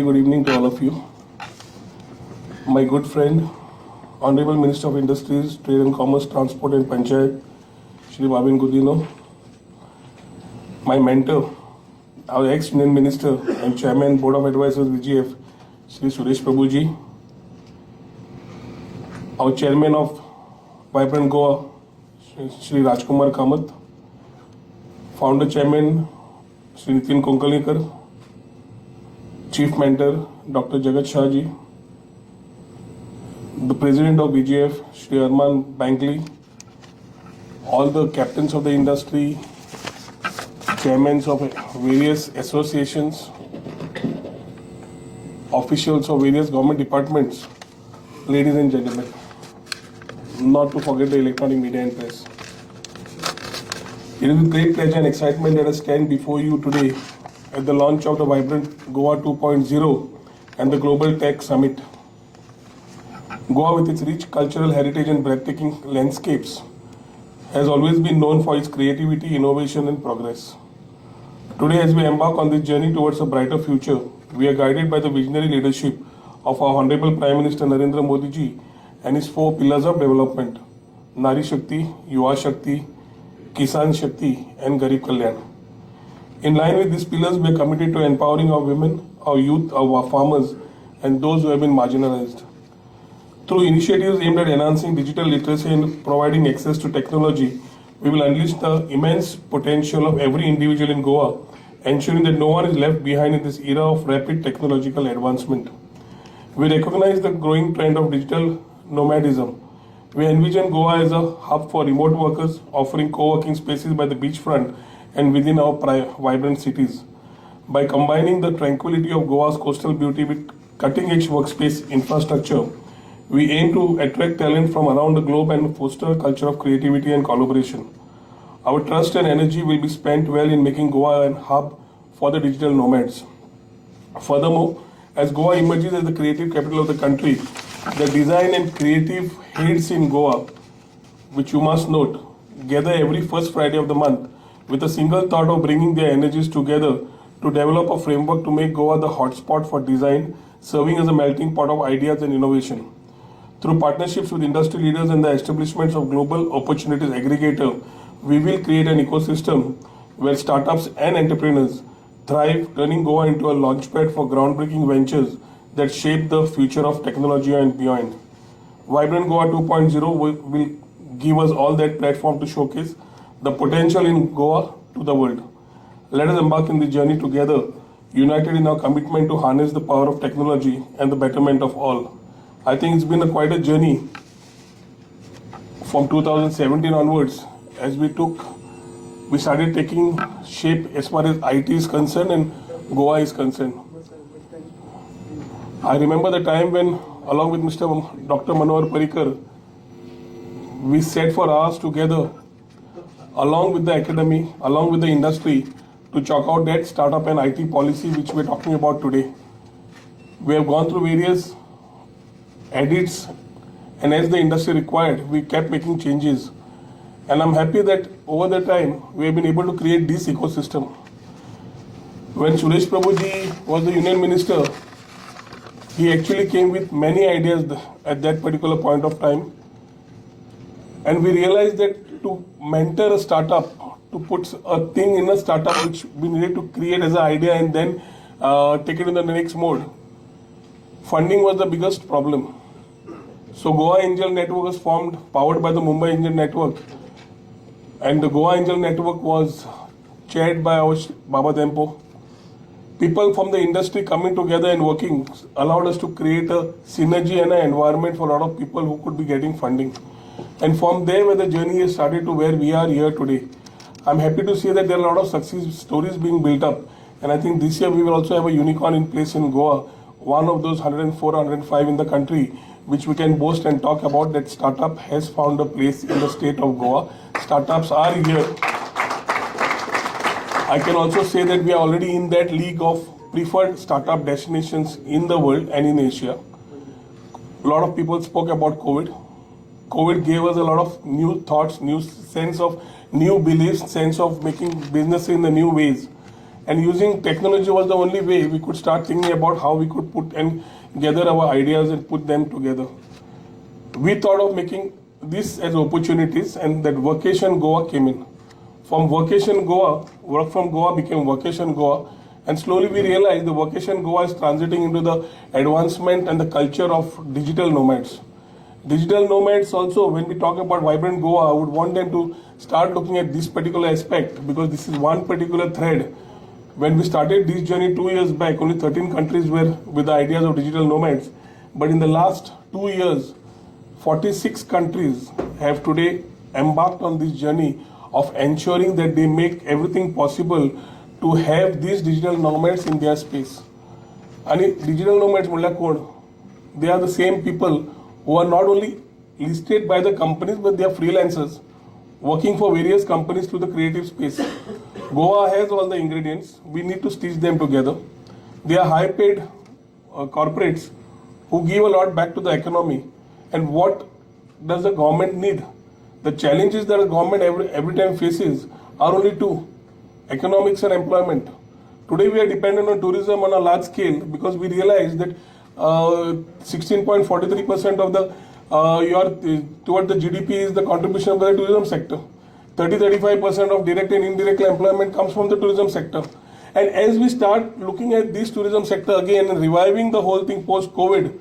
Good evening to all of you. My good friend, Honorable Minister of Industries, Trade and Commerce, Transport and Panchayat, Shri Babin Gudino. My mentor, our ex-Union Minister and Chairman, Board of Advisors, VGF, Shri Suresh Prabhuji. Our Chairman of Vibrant Goa, Shri Rajkumar Kamath. Founder Chairman, Shri Nitin Konkalekar. Chief Mentor, Dr. Jagat Shahji, the President of BGF, Shri Arman Bankley, all the captains of the industry, chairmen of various associations, officials of various government departments, ladies and gentlemen, not to forget the electronic media and press. It is with great pleasure and excitement that I stand before you today at the launch of the Vibrant Goa 2.0 and the Global Tech Summit. Goa, with its rich cultural heritage and breathtaking landscapes, has always been known for its creativity, innovation and progress. Today, as we embark on this journey towards a brighter future, we are guided by the visionary leadership of our Honorable Prime Minister Narendra Modi ji and his 4 pillars of development: Nari Shakti, Yuva Shakti, Kisan Shakti and Garib Kalyan. In line with these pillars, we are committed to empowering our women, our youth, our farmers, and those who have been marginalized. Through initiatives aimed at enhancing digital literacy and providing access to technology, we will unleash the immense potential of every individual in Goa, ensuring that no one is left behind in this era of rapid technological advancement. We recognize the growing trend of digital nomadism. We envision Goa as a hub for remote workers, offering co-working spaces by the beachfront and within our vibrant cities. By combining the tranquility of Goa's coastal beauty with cutting-edge workspace infrastructure, we aim to attract talent from around the globe and foster a culture of creativity and collaboration. Our trust and energy will be spent well in making Goa a hub for the digital nomads. Furthermore, as Goa emerges as the creative capital of the country, the design and creative heads in Goa, which you must note, gather every first Friday of the month with a single thought of bringing their energies together to develop a framework to make Goa the hotspot for design, serving as a melting pot of ideas and innovation. Through partnerships with industry leaders and the establishments of global opportunities aggregator, we will create an ecosystem where startups and entrepreneurs thrive, turning Goa into a launchpad for groundbreaking ventures that shape the future of technology and beyond. Vibrant Goa 2.0 will give us all that platform to showcase the potential in Goa to the world. Let us embark in this journey together, united in our commitment to harness the power of technology and the betterment of all. I think it's been quite a journey from 2017 onwards as we started taking shape as far as IT is concerned and Goa is concerned. I remember the time when, along with Mr. Dr. Manohar Parrikar, we sat for hours together along with the academy, along with the industry, to chalk out that startup and IT policy which we're talking about today. We have gone through various edits, and as the industry required, we kept making changes. And I'm happy that over the time, we have been able to create this ecosystem. When Suresh Prabhuji was the Union Minister, he actually came with many ideas at that particular point of time. And we realized that to mentor a startup, to put a thing in a startup which we needed to create as an idea and then take it in the next mode, funding was the biggest problem. So Goa Angel Network was formed, powered by the Mumbai Angel Network. And the Goa Angel Network was chaired by our Baba Dempo. People from the industry coming together and working allowed us to create a synergy and an environment for a lot of people who could be getting funding. And from there where the journey has started to where we are here today. I'm happy to see that there are a lot of success stories being built up. And I think this year we will also have a unicorn in place in Goa, one of those 104, 105 in the country, which we can boast and talk about that startup has found a place in the state of Goa. Startups are here. I can also say that we are already in that league of preferred startup destinations in the world and in Asia. A lot of people spoke about COVID. COVID gave us a lot of new thoughts, new sense of new beliefs, sense of making business in the new ways. and using technology was the only way we could start thinking about how we could put and gather our ideas and put them together. We thought of making this as opportunities, and that Vacation Goa came in. From Vacation Goa, work from Goa became Vacation Goa, and slowly we realized the Vacation Goa is transiting into the advancement and the culture of digital nomads. Digital nomads also, when we talk about Vibrant Goa, I would want them to start looking at this particular aspect, because this is one particular thread. When we started this journey 2 years back, only 13 countries were with the ideas of digital nomads. But in the last 2 years, 46 countries have today embarked on this journey of ensuring that they make everything possible to have these digital nomads in their space. And digital nomads, they are the same people who are not only listed by the companies, but they are freelancers working for various companies through the creative space. Goa has all the ingredients. We need to stitch them together. They are high-paid corporates who give a lot back to the economy. And what does the government need? The challenges that the government every time faces are only two: economics and employment. Today we are dependent on tourism on a large scale, because we realize that 16.43% of the toward the GDP is the contribution of the tourism sector. 30-35% of direct and indirect employment comes from the tourism sector. And as we start looking at this tourism sector again and reviving the whole thing post-COVID,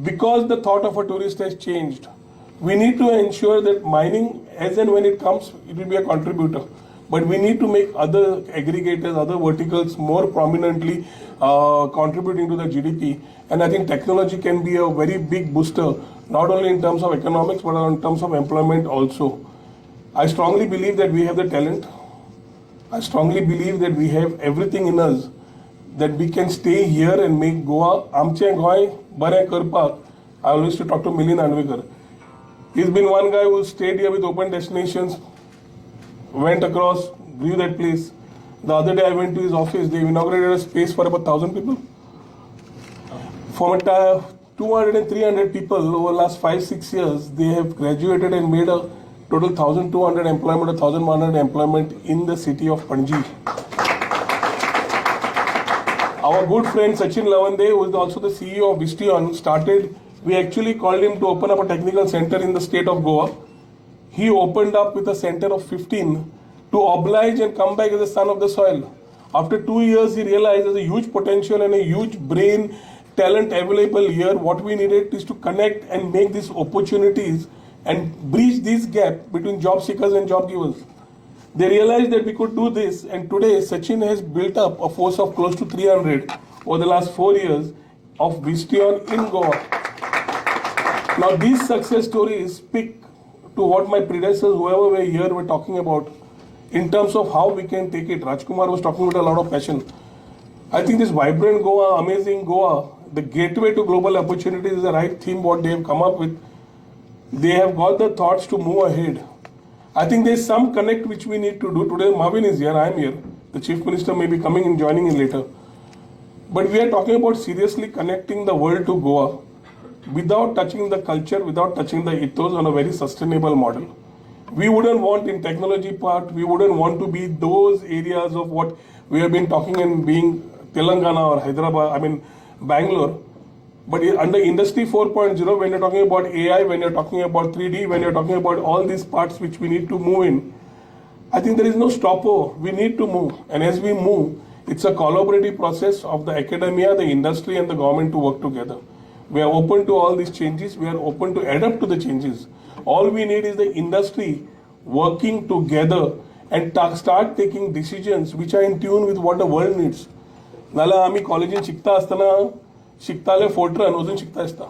because the thought of a tourist has changed, we need to ensure that mining, as and when it comes, it will be a contributor. But we need to make other aggregators, other verticals more prominently contributing to the GDP. And I think technology can be a very big booster, not only in terms of economics, but in terms of employment also. I strongly believe that we have the talent. I strongly believe that we have everything in us that we can stay here and make Goa amche goy bare karpak. I always used to talk to Milind Anvekar. He's been one guy who stayed here with open destinations, went across, grew that place. The other day I went to his office. They inaugurated a space for about 1,000 people. From 200 and 300 people over the last 5-6 years, they have graduated and made a total 1,200 employment, 1,100 employment in the city of Panji. Our good friend Sachin Lavande, who is also the CEO of Vistion, we actually called him to open up a technical center in the state of Goa. He opened up with a center of 15 to oblige and come back as a son of the soil. After 2 years, he realized there's a huge potential and a huge brain talent available here. What we needed is to connect and make these opportunities and bridge this gap between job seekers and job givers. They realized that we could do this, and today Sachin has built up a force of close to 300 over the last 4 years of Vistion in Goa. Now these success stories speak to what my predecessors, whoever were here, were talking about in terms of how we can take it. Rajkumar was talking with a lot of passion. I think this Vibrant Goa, Amazing Goa, the gateway to global opportunities is the right theme what they have come up with. They have got the thoughts to move ahead. I think there is some connect which we need to do. Today Marvin is here, I am here. The Chief Minister may be coming and joining in later. But we are talking about seriously connecting the world to Goa without touching the culture, without touching the ethos on a very sustainable model. We wouldn't want in technology part, we wouldn't want to be those areas of what we have been talking and being Telangana or Hyderabad, Bangalore. But under Industry 4.0, when you're talking about AI, when you're talking about 3D, when you're talking about all these parts which we need to move in, I think there is no stopper. We need to move. And as we move, it's a collaborative process of the academia, the industry and the government to work together. We are open to all these changes. We are open to adapt to the changes. All we need is the industry working together and start taking decisions which are in tune with what the world needs. Nala आम्ही कॉलेजीन शिकता असताना शिकताले Fortran अजून शिकता असता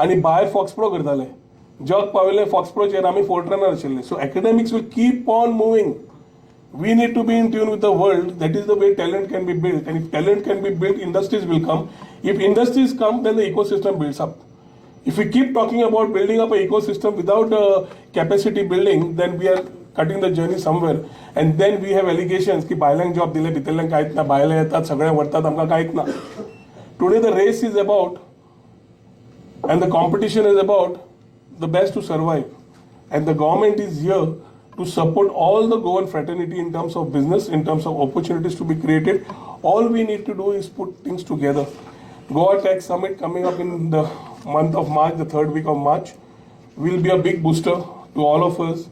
आणि भायर फॉक्सप्रो करताले जग पावले फॉक्सप्रोचेर आम्ही फोर्ट्रनर आशिल्ले. सो academics will keep on moving. We need to be in tune with the world. That is the way talent can be built. And if talent can be built, industries will come. If industries come, then the ecosystem builds up. If we keep talking about building up an ecosystem without capacity building, then we are cutting the journey somewhere. And then we have allegations की बायलांक job दिले भितरल्यांक कांयच ना, बायले येतात सगळे वरतात आमकां कांयच ना. Today the race is about and the competition is about the best to survive. And the government is here to support all the Goan fraternity in terms of business, in terms of opportunities to be created. All we need to do is put things together. Goa Tech Summit coming up in the month of March, the third week of March, will be a big booster to all of us.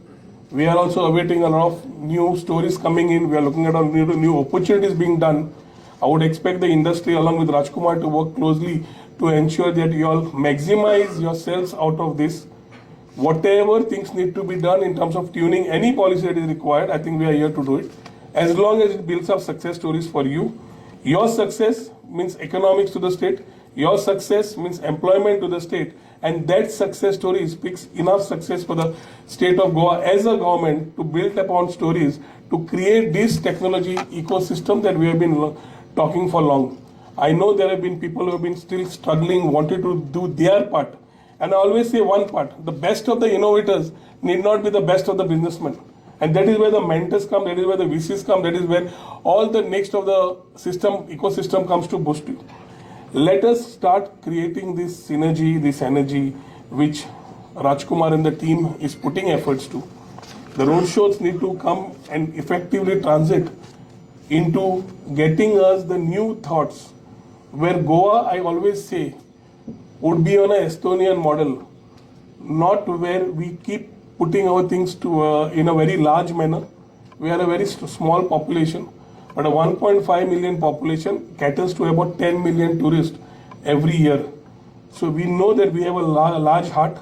We are also awaiting a lot of new stories coming in. We are looking at new opportunities being done. I would expect the industry along with Rajkumar to work closely to ensure that you all maximize yourselves out of this. Whatever things need to be done in terms of tuning any policy that is required, I think we are here to do it. As long as it builds up success stories for you. Your success means economics to the state. Your success means employment to the state. And that success story speaks enough success for the state of Goa as a government to build upon stories to create this technology ecosystem that we have been talking for long. I know there have been people who have been still struggling, wanted to do their part. And I always say one part, the best of the innovators need not be the best of the businessmen. And that is where the mentors come, that is where the VCs come, that is where all the next of the ecosystem comes to boost you. Let us start creating this synergy, this energy, which Rajkumar and the team is putting efforts to. The roadshows need to come and effectively transit into getting us the new thoughts. Where Goa, I always say, would be on an Estonian model, not where we keep putting our things to in a very large manner. We are a very small population, but a 1.5 million population caters to about 10 million tourists every year. So we know that we have a large heart.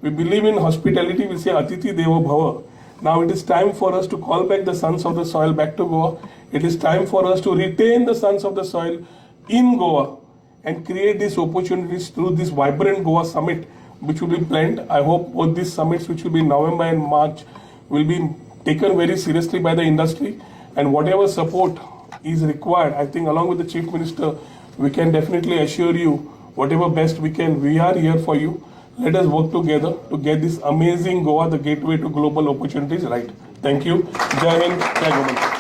We believe in hospitality. We say Atiti Devo Bhava. Now it is time for us to call back the sons of the soil back to Goa. It is time for us to retain the sons of the soil in Goa and create these opportunities through this vibrant Goa summit, which will be planned. I hope both these summits, which will be in November and March, will be taken very seriously by the industry. And whatever support is required, I think along with the Chief Minister, we can definitely assure you whatever best we can. We are here for you. Let us work together to get this amazing Goa, the gateway to global opportunities, right. Thank you. Jai Hind, Jai Govind.